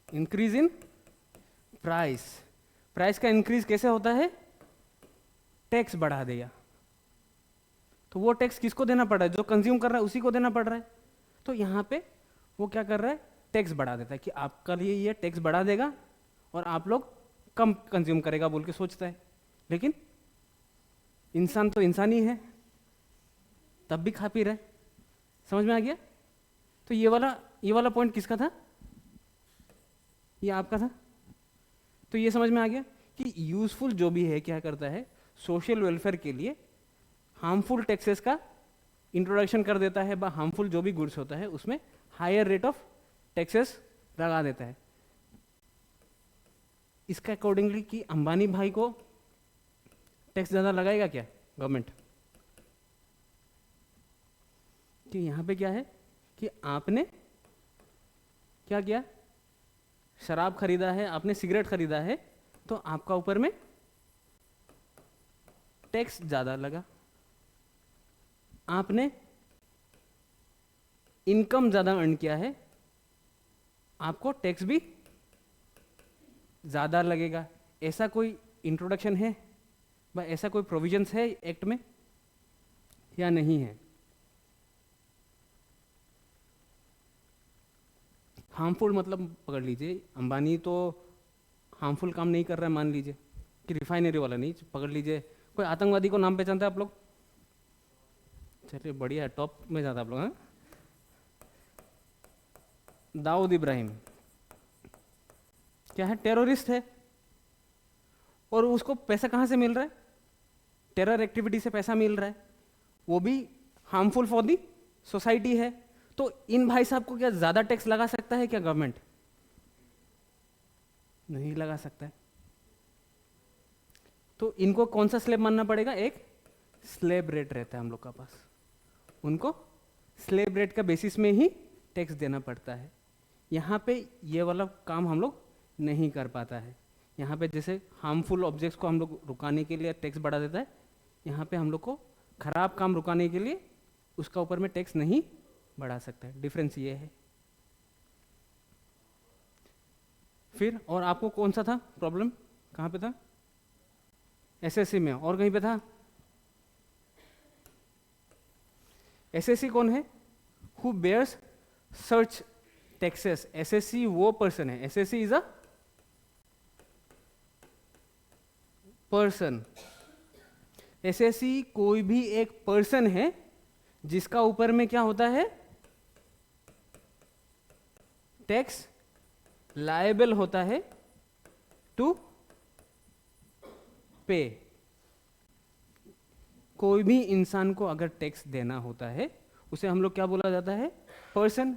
Increase in price. प्राइस का इंक्रीज कैसे होता है? टैक्स बढ़ा दिया। तो वो टैक्स किसको देना पड़ रहा है? जो कंज्यूम कर रहा है उसी को देना पड़ रहा है। तो यहाँ पे वो क्या कर रहा है? टैक्स बढ़ा देता है कि आपका लिए ये टैक्स बढ़ा देगा और आप लोग कम कंज्यूम करेगा बोल के सोचता है। लेकिन इंसान तो इंसान ही है, तब भी खा पी रहा है। समझ में आ गया? तो ये वाला पॉइंट किसका था? ये आपका था। तो ये समझ में आ गया कि यूजफुल जो भी है क्या करता है, सोशल वेलफेयर के लिए हार्मफुल टैक्सेस का इंट्रोडक्शन कर देता है, हार्मफुल जो भी गुड्स होता है उसमें हायर रेट ऑफ टैक्सेस लगा देता है। इसका अकॉर्डिंगली कि अंबानी भाई को टैक्स ज़्यादा लगाएगा क्या गवर्नमेंट? कि यहाँ पे क्या है कि आपने क्या किया, शराब खरीदा है, आपने सिगरेट खरीदा है, तो आपका ऊपर में टैक्स ज़्यादा लगा। आपने इनकम ज़्यादा अर्न किया है, आपको टैक्स भी ज़्यादा लगेगा। ऐसा कोई इंट्रोडक्शन है या ऐसा कोई प्रोविजंस है एक्ट में या नहीं है? हार्मफुल मतलब पकड़ लीजिए, अंबानी तो हार्मफुल काम नहीं कर रहा है, मान लीजिए कि रिफाइनरी वाला नहीं, पकड़ लीजिए कोई आतंकवादी को नाम पहचानते हैं आप लोग? चलिए बढ़िया है, टॉप में जाता आप लोग। हाँ, दाऊद इब्राहिम क्या है? टेररिस्ट है। और उसको पैसा कहाँ से मिल रहा है? टेरर एक्टिविटी से पैसा मिल रहा है, वो भी हार्मफुल फॉर दी सोसाइटी है। तो इन भाई साहब को क्या ज्यादा टैक्स लगा सकता है क्या गवर्नमेंट? नहीं लगा सकता है। तो इनको कौन सा स्लैब मानना पड़ेगा? एक स्लैब रेट रहता है हम लोग का पास, उनको स्लैब रेट का बेसिस में ही टैक्स देना पड़ता है। यहाँ पे ये वाला काम हम लोग नहीं कर पाता है। यहाँ पे जैसे हार्मफुल ऑब्जेक्ट्स को हम लोग रुकाने के लिए टैक्स बढ़ा देता है, यहाँ पे हम लोग को खराब काम रुकाने के लिए उसका ऊपर में टैक्स नहीं बढ़ा सकता है। डिफरेंस ये है। फिर और आपको कौन सा था प्रॉब्लम, कहाँ पे था? एसएससी में। और कहीं पे था? एसएससी कौन है? हु बेयर्स सर्च टैक्सेस। एसएससी वो पर्सन है, SSC is a person. SSC कोई भी एक पर्सन है जिसका ऊपर में क्या होता है? टैक्स लायबल होता है टू पे। कोई भी इंसान को अगर टैक्स देना होता है उसे हम लोग क्या बोला जाता है? पर्सन।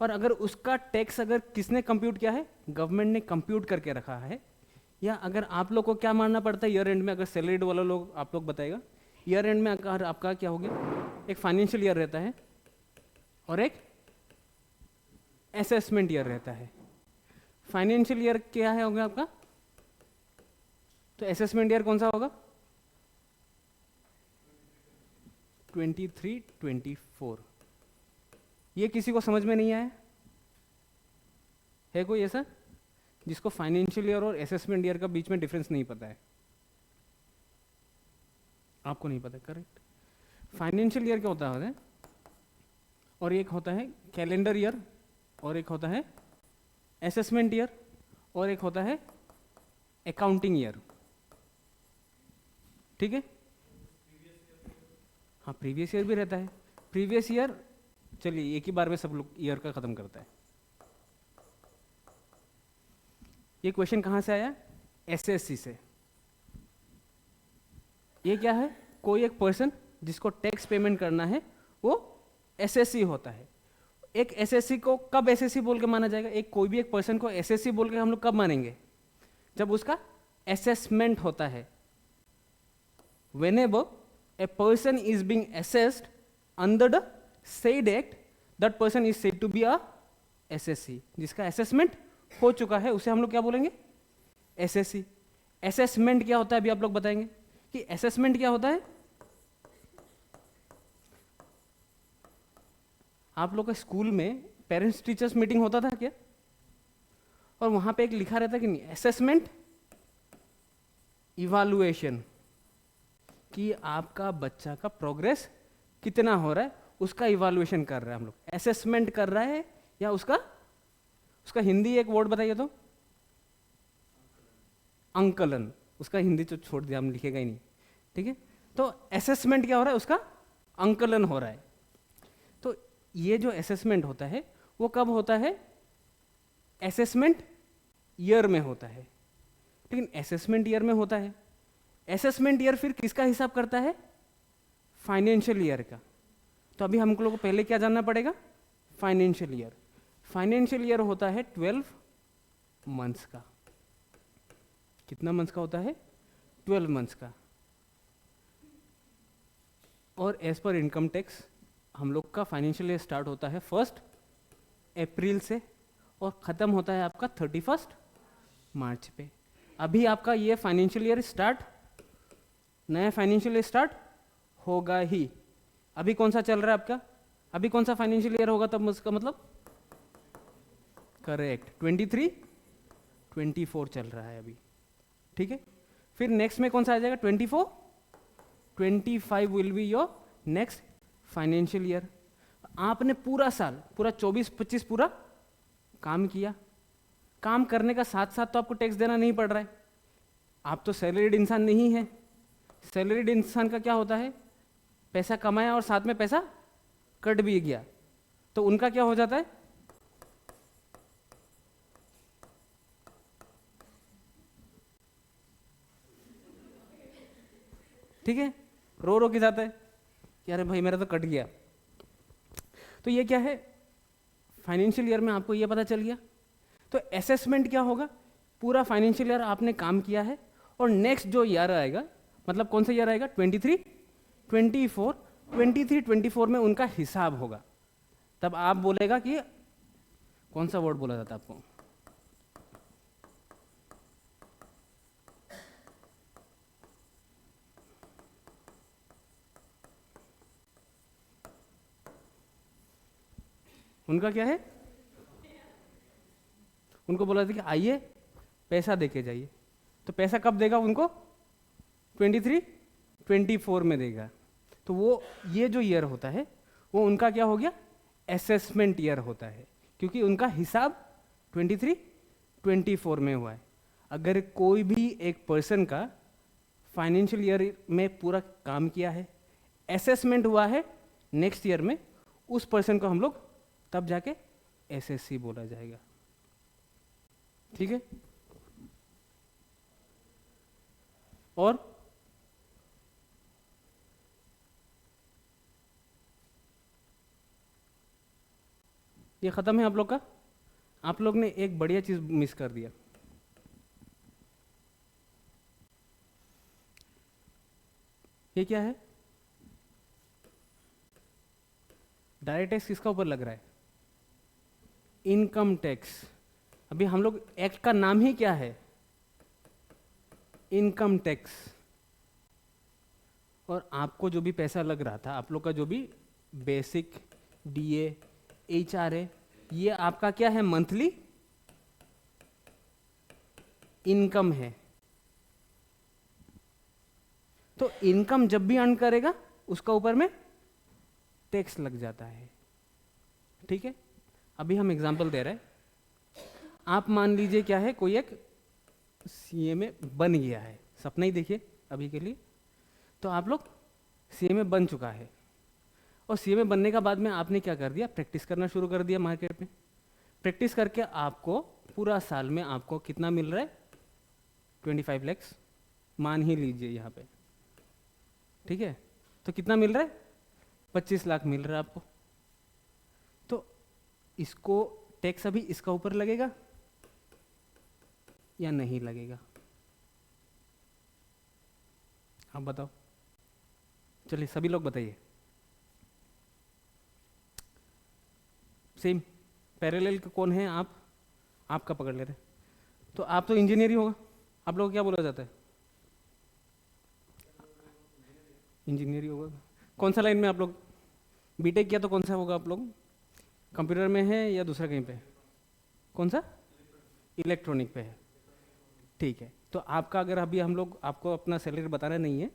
और अगर उसका टैक्स अगर किसने कंप्यूट किया है? गवर्नमेंट ने कंप्यूट करके रखा है। या अगर आप लोग को क्या मानना पड़ता है ईयर एंड में? अगर सैलरीड वाला लोग आप लोग बताएगा, ईयर एंड में अगर आपका क्या हो गया, एक फाइनेंशियल ईयर रहता है और एक असेसमेंट ईयर रहता है। फाइनेंशियल ईयर क्या है होगा आपका? तो असेसमेंट ईयर कौन सा होगा? 23-24। ये किसी को समझ में नहीं आया है? कोई ऐसा जिसको फाइनेंशियल ईयर और असेसमेंट ईयर का बीच में डिफरेंस नहीं पता है? आपको नहीं पता, करेक्ट। फाइनेंशियल ईयर क्या होता है? और एक होता है कैलेंडर ईयर, और एक होता है असेसमेंट ईयर, और एक होता है अकाउंटिंग ईयर। ठीक है? हाँ, प्रीवियस ईयर भी रहता है। प्रीवियस ईयर चलिए एक ही बार में सब लोग ईयर का खत्म करता है। ये क्वेश्चन कहाँ से आया? एसएससी से। ये क्या है? कोई एक पर्सन जिसको टैक्स पेमेंट करना है वो एसएससी होता है। एक एसएससी को कब एसएससी बोल के माना जाएगा? एक कोई भी एक पर्सन को एसएससी बोल के हम लोग कब मानेंगे? जब उसका असेसमेंट होता है। whenever a person is being assessed under the said act, that person is said to be a SSC। जिसका असेसमेंट हो चुका है उसे हम लोग क्या बोलेंगे? एसएससी। असेसमेंट क्या होता है अभी आप लोग बताएंगे कि असेसमेंट क्या होता है? आप लोग का स्कूल में पेरेंट्स टीचर्स मीटिंग होता था क्या? और वहां पे एक लिखा रहता कि नहीं, असेसमेंट इवैल्यूएशन, कि आपका बच्चा का प्रोग्रेस कितना हो रहा है उसका इवैल्यूएशन कर रहा है हम लोग। असेसमेंट कर रहा है या उसका हिंदी एक वर्ड बताइए तो? अंकलन। उसका हिंदी तो छोड़ दिया, हम लिखेगा ही नहीं। ठीक है? तो असेसमेंट क्या हो रहा है? उसका अंकलन हो रहा है। तो ये जो असेसमेंट होता है वो कब होता है? असेसमेंट ईयर में होता है। लेकिन असेसमेंट ईयर में होता है, असेसमेंट ईयर फिर किसका हिसाब करता है? फाइनेंशियल ईयर का। तो अभी हम लोग को पहले क्या जानना पड़ेगा? Financial year. फाइनेंशियल ईयर होता है 12 मंथ्स का। कितना मंथ्स का होता है? 12 मंथ्स का। और एज पर इनकम टैक्स हम लोग का फाइनेंशियल ईयर स्टार्ट होता है 1 अप्रैल से और ख़त्म होता है आपका 31 मार्च पे। अभी आपका ये फाइनेंशियल ईयर स्टार्ट, नया फाइनेंशियल ईयर स्टार्ट होगा ही। अभी कौन सा चल रहा है आपका? अभी कौन सा फाइनेंशियल ईयर होगा तब उसका मतलब? करेक्ट, 23-24 चल रहा है अभी, ठीक है। फिर नेक्स्ट में कौन सा आ जाएगा? 24, 25 will be your next financial year. आपने पूरा साल, पूरा 24-25 पूरा काम किया। काम करने का साथ साथ तो आपको टैक्स देना नहीं पड़ रहा है। आप तो सैलरीड इंसान नहीं है। सैलरीड इंसान का क्या होता है? पैसा कमाया और साथ में पैसा कट भी गया, तो उनका क्या हो जाता है? ठीक है, रो रो के जाता है कि अरे भाई मेरा तो कट गया। तो ये क्या है? फाइनेंशियल ईयर में आपको ये पता चल गया। तो असेसमेंट क्या होगा? पूरा फाइनेंशियल ईयर आपने काम किया है और नेक्स्ट जो ईयर आएगा, मतलब कौन सा ईयर आएगा? 23-24, 23-24 में उनका हिसाब होगा। तब आप बोलेगा कि कौन सा वर्ड बोला जाता है आपको? उनका क्या है? उनको बोला था कि आइए पैसा देके जाइए। तो पैसा कब देगा उनको? 23-24 में देगा। तो वो ये जो ईयर होता है वो उनका क्या हो गया? असेसमेंट ईयर होता है, क्योंकि उनका हिसाब 23-24 में हुआ है। अगर कोई भी एक पर्सन का फाइनेंशियल ईयर में पूरा काम किया है, असेसमेंट हुआ है नेक्स्ट ईयर में, उस पर्सन को हम लोग तब जाके एसएससी बोला जाएगा, ठीक है। और ये खत्म है आप लोग का। आप लोग ने एक बढ़िया चीज मिस कर दिया। ये क्या है? डायरेक्ट टैक्स किसका ऊपर लग रहा है? Income tax. अभी हम लोग एक्ट का नाम ही क्या है? Income tax. और आपको जो भी पैसा लग रहा था, आप लोग का जो भी बेसिक डीए HRA, ये आपका क्या है? मंथली इनकम है। तो इनकम जब भी अर्न करेगा उसका ऊपर में टैक्स लग जाता है, ठीक है। अभी हम एग्जांपल दे रहे हैं। आप मान लीजिए क्या है, कोई एक सीए में बन गया है, सपना ही देखिए अभी के लिए। तो आप लोग सीए में बन चुका है और सीए में बनने का बाद में आपने क्या कर दिया? प्रैक्टिस करना शुरू कर दिया मार्केट में। प्रैक्टिस करके आपको पूरा साल में आपको कितना मिल रहा है? 25 लाख मान ही लीजिए यहाँ पे, ठीक है। तो कितना मिल रहा है? 25 लाख मिल रहा है आपको। तो इसको टैक्स अभी इसका ऊपर लगेगा या नहीं लगेगा? आप बताओ, चलिए सभी लोग बताइए। सेम पैरेलल कौन है? आप, आपका पकड़ ले रहे। तो आप तो इंजीनियर ही होगा, आप लोग क्या बोला जाता है? इंजीनियर ही होगा। कौन सा लाइन में आप लोग बीटेक किया? तो कौन सा होगा आप लोग? कंप्यूटर में है या दूसरा कहीं पे? कौन सा? इलेक्ट्रॉनिक पे है, ठीक है। तो आपका अगर अभी हम लोग आपको अपना सैलरी बताना नहीं है,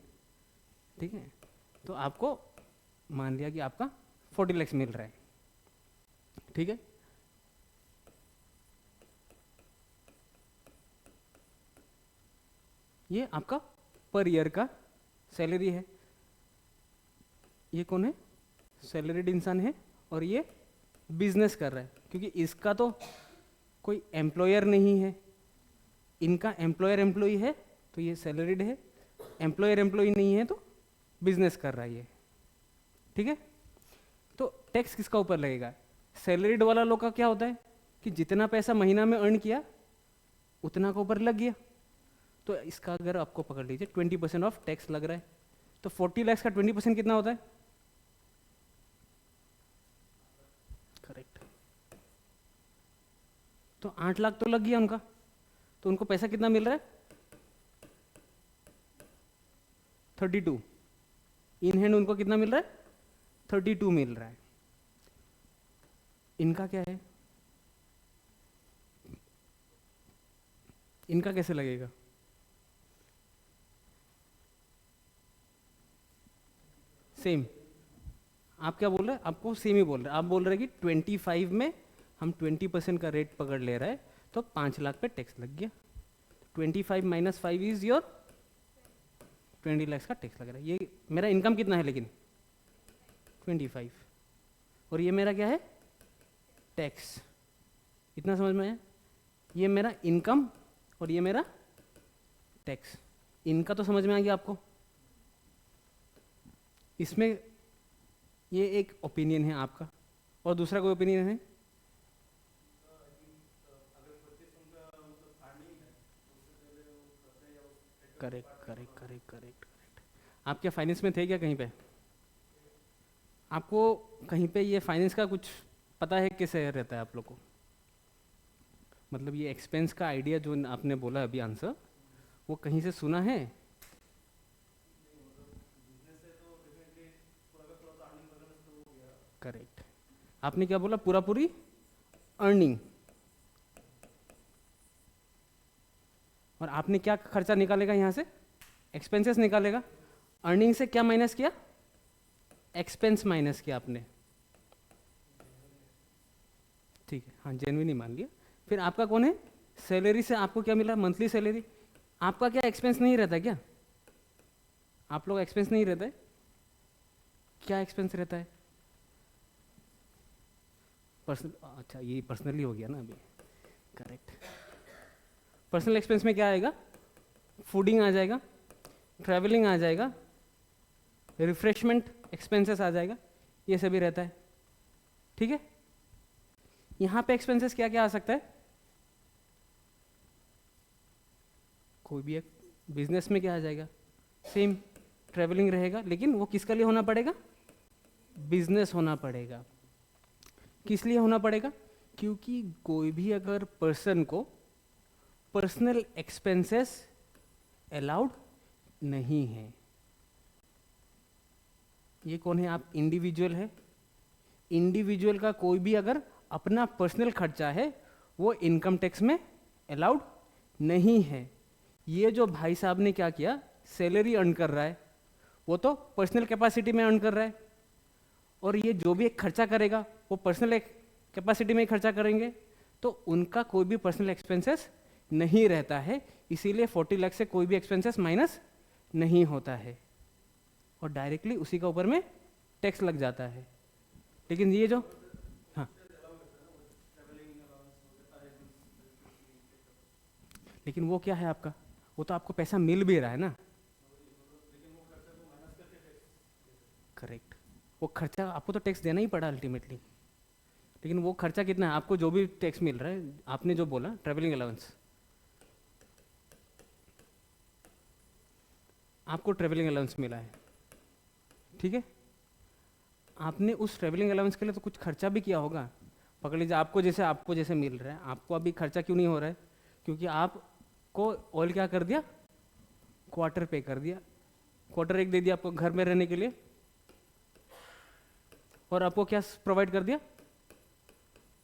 ठीक है, तो आपको मान लिया कि आपका 40 लाख मिल रहा है, ठीक है। ये आपका पर ईयर का सैलरी है। ये कौन है? सैलरीड इंसान है और ये बिजनेस कर रहा है, क्योंकि इसका तो कोई एम्प्लॉयर नहीं है, इनका एम्प्लॉयर एम्प्लॉई है, तो ये सैलरीड है। एम्प्लॉयर एम्प्लॉई नहीं है तो बिजनेस कर रहा है ये, ठीक है। तो टैक्स किसका ऊपर लगेगा? सैलरीड वाला लोग का क्या होता है? कि जितना पैसा महीना में अर्न किया उतना का ऊपर लग गया। तो इसका अगर आपको पकड़ लीजिए 20% ऑफ टैक्स लग रहा है, तो 40 लाख का 20% कितना होता है? करेक्ट। तो 8 लाख तो लग गया उनका, तो उनको पैसा कितना मिल रहा है? 32। इन हैंड उनको कितना मिल रहा है? 32 मिल रहा है। इनका क्या है? इनका कैसे लगेगा? सेम। आप क्या बोल रहे हैं? आपको सेम ही बोल रहे हैं। आप बोल रहे हैं कि 25 में हम 20% का रेट पकड़ ले रहा है, तो 5 लाख पे टैक्स लग गया। 25 माइनस 5 इज योर 20 लाख का टैक्स लग रहा है। ये मेरा इनकम कितना है लेकिन? 25। और ये मेरा क्या है? टैक्स। इतना समझ में आया? ये मेरा इनकम और ये मेरा टैक्स। इनका तो समझ में आ गया आपको? इसमें ये एक ओपिनियन है आपका, और दूसरा कोई ओपिनियन है? Correct correct correct correct correct. आप क्या फाइनेंस में थे क्या कहीं पे? आपको कहीं पे ये फाइनेंस का कुछ पता है कैसे रहता है आप लोग को? मतलब ये एक्सपेंस का आइडिया जो आपने बोला अभी आंसर, वो कहीं से सुना है? करेक्ट। आपने क्या बोला? पूरा पूरी अर्निंग। और आपने क्या खर्चा निकालेगा यहाँ से? एक्सपेंसेस निकालेगा। अर्निंग से क्या माइनस किया? एक्सपेंस माइनस किया आपने। ठीक है, हाँ जेन्युइन ही मान लिया। फिर आपका कौन है? सैलरी से आपको क्या मिला? Monthly salary. आपका क्या एक्सपेंस नहीं रहता क्या? आप लोग एक्सपेंस नहीं रहता है? क्या एक्सपेंस रहता है? पर्सनल। अच्छा ये पर्सनली हो गया ना अभी। करेक्ट। पर्सनल एक्सपेंस में क्या आएगा? फूडिंग आ जाएगा, ट्रैवलिंग आ जाएगा, रिफ्रेशमेंट एक्सपेंसेस आ जाएगा, ये सभी रहता है। ठीक है। यहाँ पे एक्सपेंसेस क्या क्या आ सकता है? कोई भी एक बिजनेस में क्या आ जाएगा? सेम ट्रैवलिंग रहेगा, लेकिन वो किसके लिए होना पड़ेगा? बिजनेस होना पड़ेगा। किस लिए होना पड़ेगा? क्योंकि कोई भी अगर पर्सन को पर्सनल एक्सपेंसेस अलाउड नहीं है। ये कौन है? आप इंडिविजुअल है। इंडिविजुअल का कोई भी अगर अपना पर्सनल खर्चा है वो इनकम टैक्स में अलाउड नहीं है। ये जो भाई साहब ने क्या किया, सैलरी अर्न कर रहा है, वो तो पर्सनल कैपेसिटी में अर्न कर रहा है, और ये जो भी एक खर्चा करेगा वो पर्सनल कैपेसिटी में खर्चा करेंगे, तो उनका कोई भी पर्सनल एक्सपेंसेस नहीं रहता है। इसीलिए 40 लाख से कोई भी एक्सपेंसेस माइनस नहीं होता है, और डायरेक्टली उसी का ऊपर में टैक्स लग जाता है। लेकिन ये जो हाँ, लेकिन वो क्या है आपका? वो तो आपको पैसा मिल भी रहा है ना। करेक्ट। वो खर्चा आपको तो टैक्स देना ही पड़ा अल्टीमेटली। लेकिन वो खर्चा कितना है? आपको जो भी टैक्स मिल रहा है, आपने जो बोला ट्रैवलिंग अलाउंस, आपको ट्रैवलिंग अलाउंस मिला है, ठीक है। आपने उस ट्रैवलिंग अलाउंस के लिए तो कुछ खर्चा भी किया होगा। पकड़ लीजिए आपको जैसे मिल रहा है, आपको अभी खर्चा क्यों नहीं हो रहा है? क्योंकि आपको ऑयल क्या कर दिया? क्वार्टर पे कर दिया। क्वार्टर एक दे दिया आपको घर में रहने के लिए, और आपको क्या प्रोवाइड कर दिया?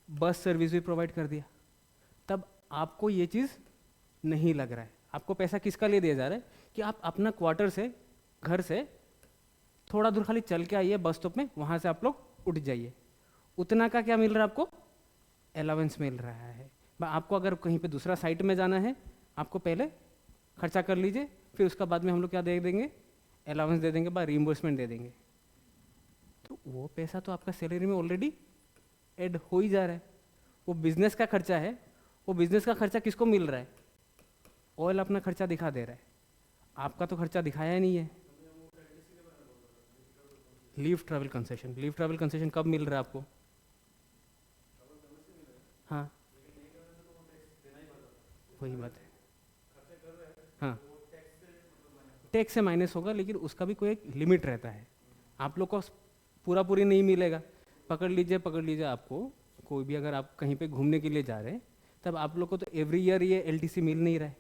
बस सर्विस भी प्रोवाइड कर दिया। तब आपको ये चीज़ नहीं लग रहा है। आपको पैसा किसका लिए दिया जा रहा है? कि आप अपना क्वार्टर से, घर से थोड़ा दूर खाली चल के आइए बस स्टॉप में, वहाँ से आप लोग उठ जाइए। उतना का क्या मिल रहा है आपको? अलाउंस मिल रहा है। आपको अगर कहीं पे दूसरा साइट में जाना है, आपको पहले खर्चा कर लीजिए, फिर उसका बाद में हम लोग क्या दे देंगे? अलाउंस दे देंगे, बा रीइंबर्समेंट दे देंगे। तो वो पैसा तो आपका सैलरी में ऑलरेडी ऐड हो ही जा रहा है। वो बिजनेस का खर्चा है। वो बिजनेस का खर्चा किसको मिल रहा है? ऑयल अपना खर्चा दिखा दे रहा है, आपका तो खर्चा दिखाया ही नहीं है। लीव ट्रैवल कंसेशन कब मिल रहा है आपको? हाँ, वही बात है। हाँ, टैक्स से माइनस होगा, लेकिन उसका भी कोई एक लिमिट रहता है। आप लोग को पूरा पूरी नहीं मिलेगा। पकड़ लीजिए आपको कोई भी, अगर आप कहीं पे घूमने के लिए जा रहे हैं तब आप लोग को तो एवरी ईयर ये एलटीसी मिल नहीं रहा है।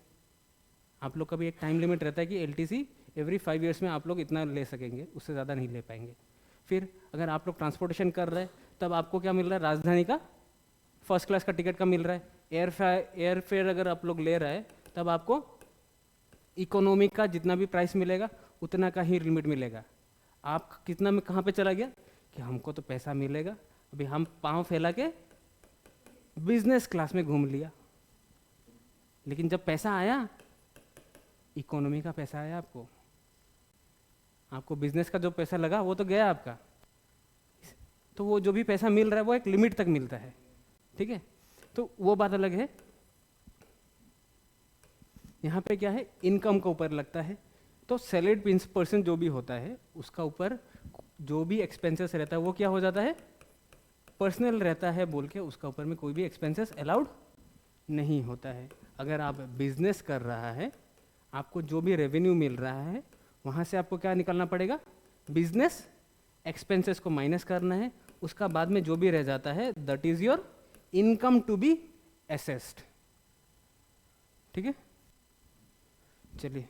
आप लोग का भी एक टाइम लिमिट रहता है कि एलटीसी एवरी 5 ईयर्स में आप लोग इतना ले सकेंगे, उससे ज़्यादा नहीं ले पाएंगे। फिर अगर आप लोग ट्रांसपोर्टेशन कर रहे हैं तब आपको क्या मिल रहा है, राजधानी का फर्स्ट क्लास का टिकट का मिल रहा है। एयर फेयर अगर आप लोग ले रहे हैं तब आपको इकोनॉमी का जितना भी प्राइस मिलेगा उतना का ही लिमिट मिलेगा। आप कितना में कहाँ पे चला गया कि हमको तो पैसा मिलेगा, अभी हम पाँव फैला के बिजनेस क्लास में घूम लिया, लेकिन जब पैसा आया, इकोनॉमी का पैसा आया आपको बिजनेस का जो पैसा लगा वो तो गया आपका। तो वो जो भी पैसा मिल रहा है वो एक लिमिट तक मिलता है, ठीक है। तो वो बात अलग है। यहाँ पे क्या है, इनकम के ऊपर लगता है। तो सैलरीड पर्सन जो भी होता है उसका ऊपर जो भी एक्सपेंसेस रहता है वो क्या हो जाता है, पर्सनल रहता है बोल के उसका ऊपर में कोई भी एक्सपेंसेस अलाउड नहीं होता है। अगर आप बिजनेस कर रहा है, आपको जो भी रेवेन्यू मिल रहा है वहाँ से आपको क्या निकालना पड़ेगा, बिजनेस एक्सपेंसेस को माइनस करना है। उसका बाद में जो भी रह जाता है that is your income to be assessed, ठीक है। चलिए।